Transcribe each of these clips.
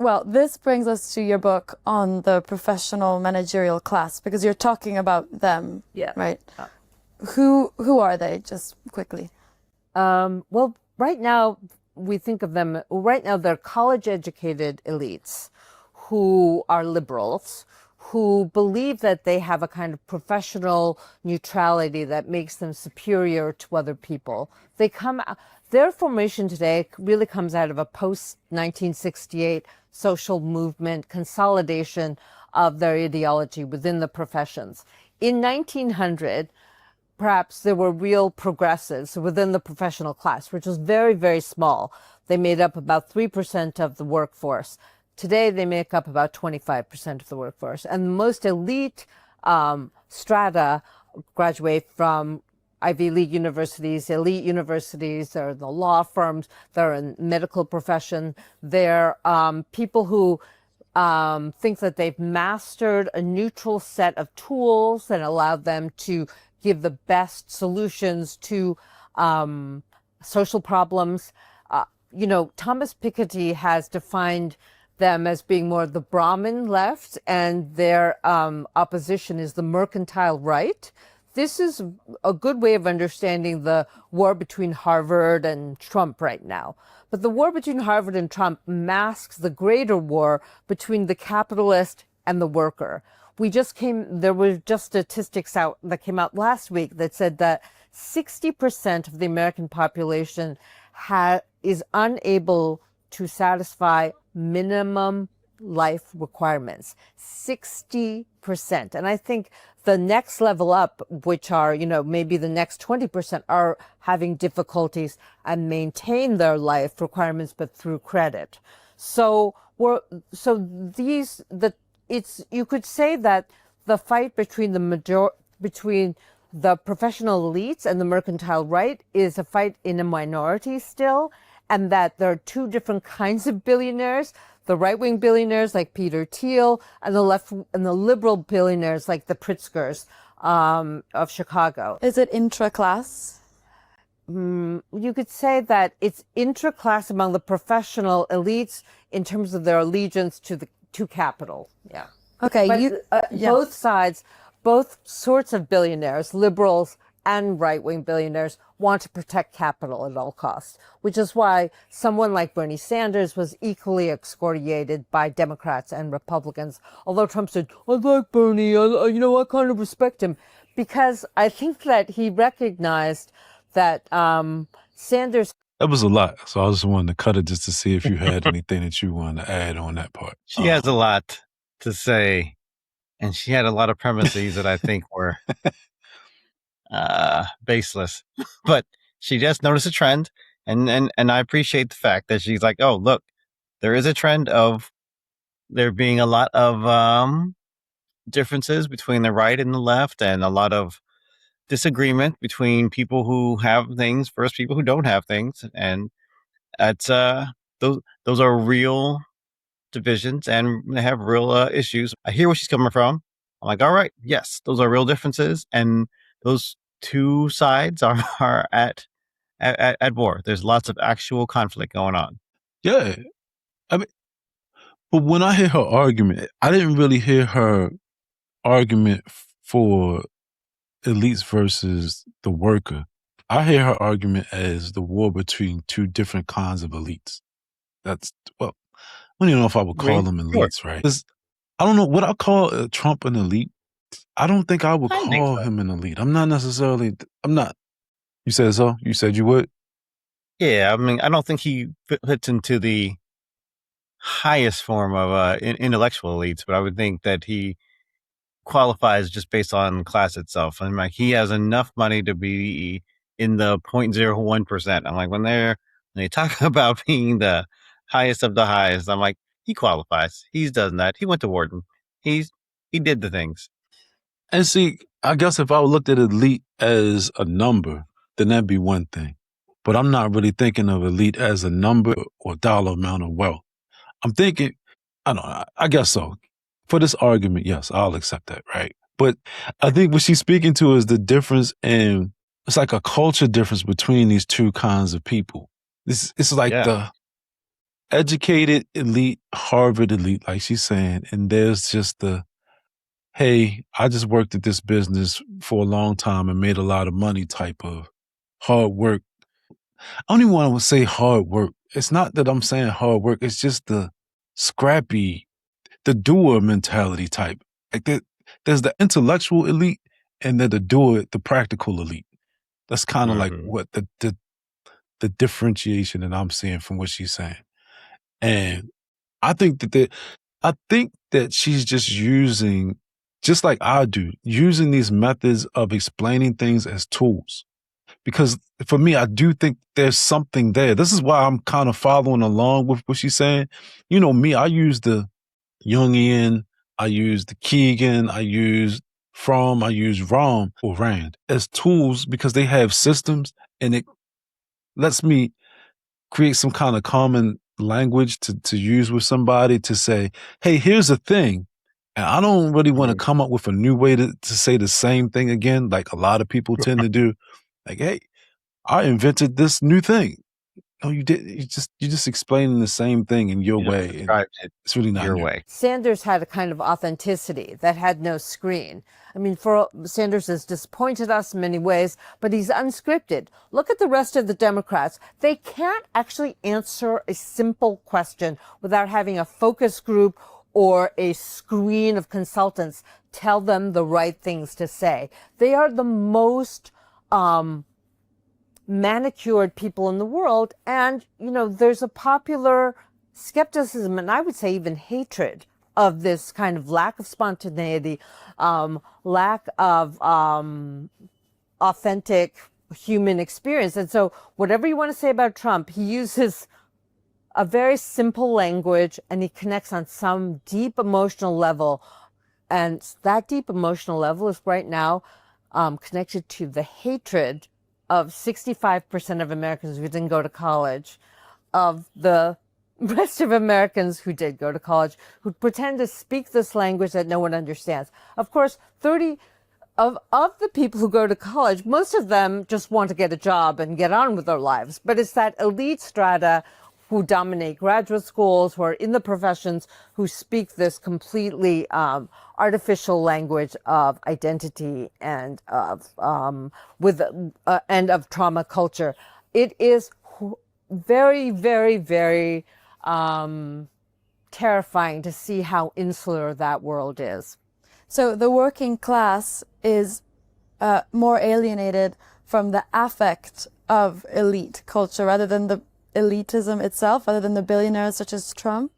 Well, this brings us to your book on the professional managerial class because you're talking about them, Yeah. right? Who are they, just quickly? Well, right now we think of them, right now they're college-educated elites who are liberals, who believe that they have a kind of professional neutrality that makes them superior to other people. Their formation today really comes out of a post-1968 social movement consolidation of their ideology within the professions. In 1900, perhaps there were real progressives within the professional class, which was very, very small. They made up about 3% of the workforce. Today, they make up about 25% of the workforce. And the most elite strata graduate from Ivy League universities, elite universities. They're in the law firms. They're in medical profession. They're people who think that they've mastered a neutral set of tools that allow them to give the best solutions to social problems. Thomas Piketty has defined them as being more the Brahmin left, and their opposition is the mercantile right. This is a good way of understanding the war between Harvard and Trump right now. But the war between Harvard and Trump masks the greater war between the capitalist and the worker. There were just statistics that came out last week that said that 60% of the American population is unable to satisfy minimum life requirements. 60%. And I think the next level up, which are, maybe the next 20%, are having difficulties and maintain their life requirements, but through credit. You could say that the fight between the professional elites and the mercantile right is a fight in a minority still, and that there are two different kinds of billionaires: the right-wing billionaires like Peter Thiel, and the liberal billionaires like the Pritzkers of Chicago. Is it intra-class? You could say that it's intra-class among the professional elites in terms of their allegiance to capital. Yeah. Okay. But both sides, both sorts of billionaires, liberals and right-wing billionaires, want to protect capital at all costs, which is why someone like Bernie Sanders was equally excoriated by Democrats and Republicans. Although Trump said, "I like Bernie, I kind of respect him," because I think that he recognized that Sanders. That was a lot, so I just wanted to cut it just to see if you had anything that you wanted to add on that part. She has a lot to say, and she had a lot of premises that I think were baseless. But she just noticed a trend, and I appreciate the fact that she's like, "Oh, look, there is a trend of there being a lot of differences between the right and the left, and a lot of disagreement between people who have things versus people who don't have things, and that's those are real divisions, and they have real issues." I hear where she's coming from. I'm like, all right, yes, those are real differences, and those two sides are at war. There's lots of actual conflict going on. Yeah, I mean, but when I hear her argument, I didn't really hear her argument for elites versus the worker. I hear her argument as the war between two different kinds of elites. That's, well, I don't even know if I would call them elites, right? I don't know, would I call Trump an elite? I don't think I would call him an elite. I'm not. You said so? You said you would? Yeah, I mean, I don't think he fits into the highest form of intellectual elites, but I would think that he qualifies just based on class itself. And like, he has enough money to be in the 0.01%. I'm like, when they talk about being the highest of the highest, I'm like, he qualifies. He's done that. He went to Wharton. He did the things. And see, I guess if I looked at elite as a number, then that'd be one thing. But I'm not really thinking of elite as a number or dollar amount of wealth. I'm thinking, I don't know, I guess so. For this argument, yes, I'll accept that, right? But I think what she's speaking to is the difference in, it's like a culture difference between these two kinds of people. It's like educated elite, Harvard elite, like she's saying, and there's just the, hey, I just worked at this business for a long time and made a lot of money type of hard work. I don't even want to say hard work. It's not that I'm saying hard work. It's just the scrappy, the doer mentality type. Like there's the intellectual elite and then the doer, the practical elite. That's kind of like what the differentiation that I'm seeing from what she's saying. And I think that she's just using, just like I do, using these methods of explaining things as tools. Because for me, I do think there's something there. This is why I'm kind of following along with what she's saying. You know me, I use the Jungian, I use the Keegan, I use Fromm, I use Rom or Rand as tools because they have systems and it lets me create some kind of common language to use with somebody to say, hey, here's the thing. And I don't really want to come up with a new way to say the same thing again, like a lot of people tend to do. Like, hey, I invented this new thing. No, you did. You just explaining the same thing in your way. Described it it's really not your new. way. Sanders had a kind of authenticity that had no screen. I mean, Sanders has disappointed us in many ways, but he's unscripted. Look at the rest of the Democrats. They can't actually answer a simple question without having a focus group or a screen of consultants tell them the right things to say. They are the most manicured people in the world. And, you know, there's a popular skepticism and I would say even hatred of this kind of lack of spontaneity, lack of authentic human experience. And so whatever you want to say about Trump, he uses a very simple language and he connects on some deep emotional level. And that deep emotional level is right now connected to the hatred of 65% of Americans who didn't go to college, of the rest of Americans who did go to college, who pretend to speak this language that no one understands. Of course, 30 of the people who go to college, most of them just want to get a job and get on with their lives. But it's that elite strata who dominate graduate schools, who are in the professions, who speak this completely artificial language of identity and of and of trauma culture. It is very, very, very terrifying to see how insular that world is. So the working class is more alienated from the affect of elite culture rather than the elitism itself, other than the billionaires such as Trump?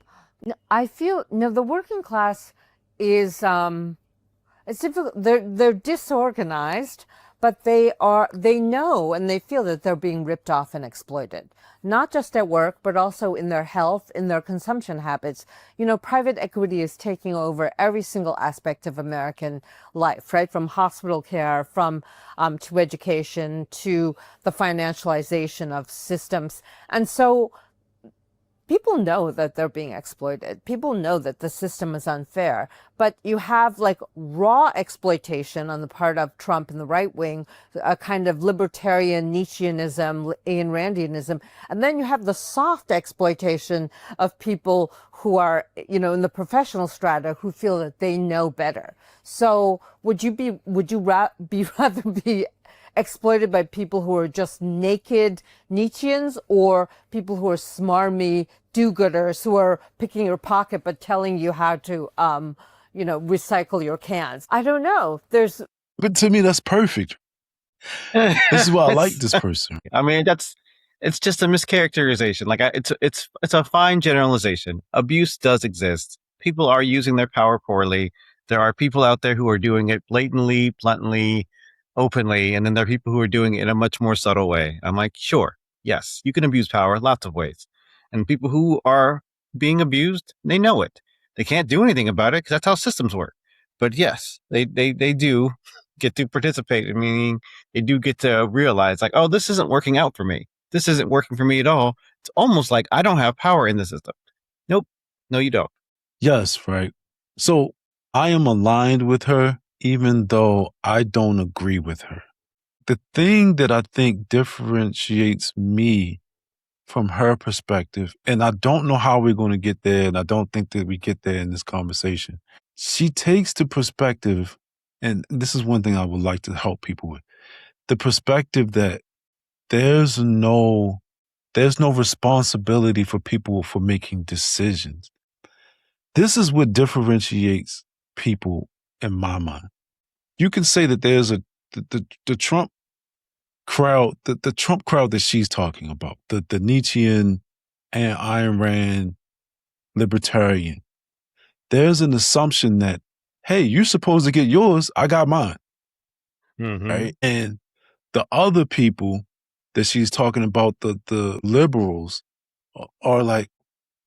I feel the working class is it's difficult. They're disorganized, but they know and they feel that they're being ripped off and exploited, not just at work, but also in their health, in their consumption habits. You know, private equity is taking over every single aspect of American life, right? From hospital care, from to education, to the financialization of systems. And so people know that they're being exploited. People know that the system is unfair. But you have like raw exploitation on the part of Trump and the right wing, a kind of libertarian Nietzscheanism, Ayn Randianism. And then you have the soft exploitation of people who are, you know, in the professional strata who feel that they know better. So would you rather be exploited by people who are just naked Nietzscheans or people who are smarmy do-gooders who are picking your pocket but telling you how to, recycle your cans? I don't know. But to me, that's perfect. This is why I like this person. I mean, it's just a mischaracterization. Like it's a fine generalization. Abuse does exist. People are using their power poorly. There are people out there who are doing it blatantly, bluntly, openly, and then there are people who are doing it in a much more subtle way. I'm like, sure, yes, you can abuse power lots of ways. And people who are being abused, they know it. They can't do anything about it because that's how systems work. But yes, they do get to participate. Meaning they do get to realize like, oh, this isn't working out for me. This isn't working for me at all. It's almost like I don't have power in the system. Nope. No, you don't. Yes, right. So I am aligned with her, even though I don't agree with her. The thing that I think differentiates me from her perspective, and I don't know how we're going to get there, and I don't think that we get there in this conversation. She takes the perspective, and this is one thing I would like to help people with, the perspective that there's no responsibility for people for making decisions. This is what differentiates people in my mind. You can say that there's the Trump crowd, the Trump crowd that she's talking about, the Nietzschean and Ayn Rand libertarian. There's an assumption that, hey, you're supposed to get yours, I got mine. Mm-hmm. Right? And the other people that she's talking about, the liberals, are like,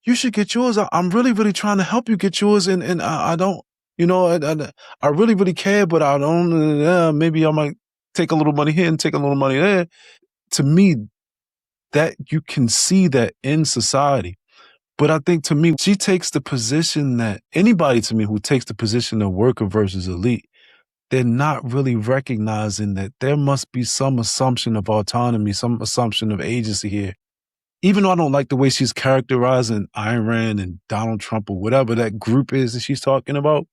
you should get yours. I'm really, really trying to help you get yours. And I don't, I really, really care, but I don't, maybe I might take a little money here and take a little money there. To me, that you can see that in society. But I think, to me, she takes the position that anybody, to me, who takes the position of worker versus elite, they're not really recognizing that there must be some assumption of autonomy, some assumption of agency here. Even though I don't like the way she's characterizing Ayn Rand and Donald Trump or whatever that group is that she's talking about,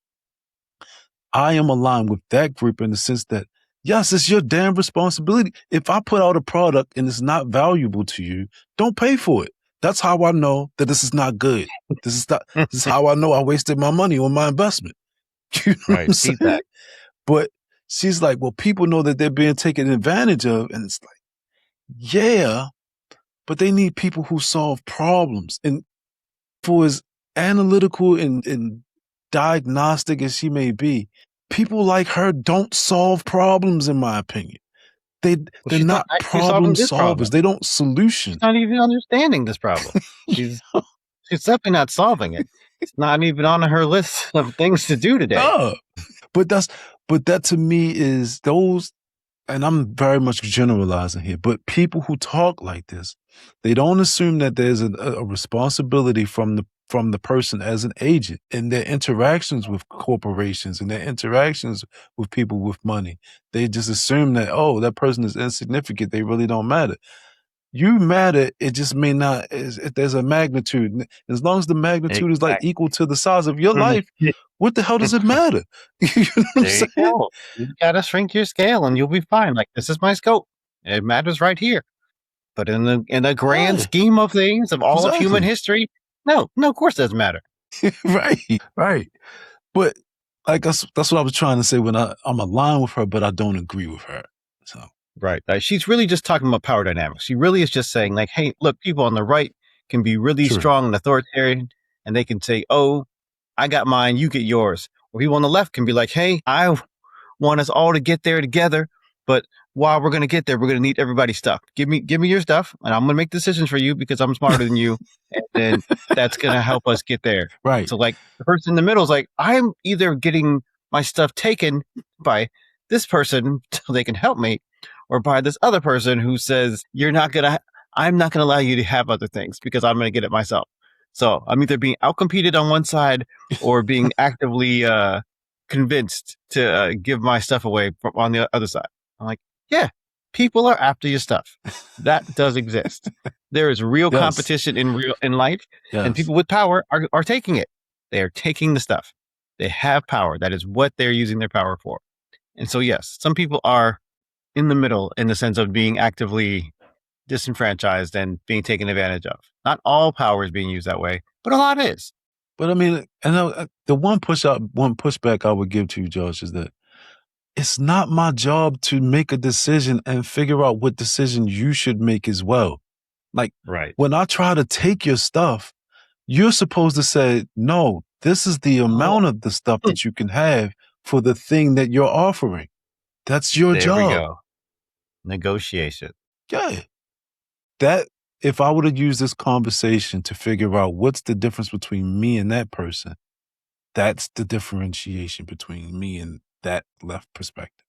I am aligned with that group in the sense that, yes, it's your damn responsibility. If I put out a product and it's not valuable to you, don't pay for it. That's how I know that this is not good. This is how I know I wasted my money on my investment. You know what I'm saying? Feedback. But she's like, well, people know that they're being taken advantage of. And it's like, yeah, but they need people who solve problems. And for as analytical and diagnostic as she may be, people like her don't solve problems, in my opinion. They're she's not actually solving problem this problem. solvers. They don't solution. She's not even understanding this problem. She's definitely not solving it. It's not even on her list of things to do today. Oh. But that to me is those, and I'm very much generalizing here, but people who talk like this, they don't assume that there's a responsibility from the person as an agent in their interactions with corporations and their interactions with people with money. They just assume that, oh, that person is insignificant. They really don't matter. You matter. It just may not. There's a magnitude. As long as the magnitude is like equal to the size of your life, what the hell does it matter? You know what I'm saying? You gotta shrink your scale, and you'll be fine. Like, this is my scope. It matters right here. But in the grand scheme of things, of all of human history, no, of course it doesn't matter. Right. But like that's what I was trying to say when I'm aligned with her, but I don't agree with her. So. Right. She's really just talking about power dynamics. She really is just saying, like, hey, look, people on the right can be really strong and authoritarian, and they can say, oh, I got mine, you get yours. Or people on the left can be like, hey, I want us all to get there together, but while we're going to get there, we're going to need everybody's stuff. Give me your stuff, and I'm going to make decisions for you because I'm smarter than you, and then that's going to help us get there. Right. So, like, the person in the middle is like, I'm either getting my stuff taken by this person so they can help me, or by this other person who says, I'm not going to allow you to have other things because I'm going to get it myself. So I'm either being outcompeted on one side or being actively convinced to give my stuff away on the other side. I'm like, yeah, people are after your stuff. That does exist. There is real competition in life, and people with power are taking it. They are taking the stuff. They have power. That is what they're using their power for. And so, yes, some people are in the middle in the sense of being actively disenfranchised and being taken advantage of. Not all power is being used that way, but a lot is. But I mean, and the one pushback I would give to you, Josh, is that it's not my job to make a decision and figure out what decision you should make as well. Like, when I try to take your stuff, you're supposed to say, no, this is the amount of the stuff that you can have for the thing that you're offering. That's your job. There we go. Negotiation. Yeah. That, if I were to use this conversation to figure out what's the difference between me and that person, that's the differentiation between me and that left perspective.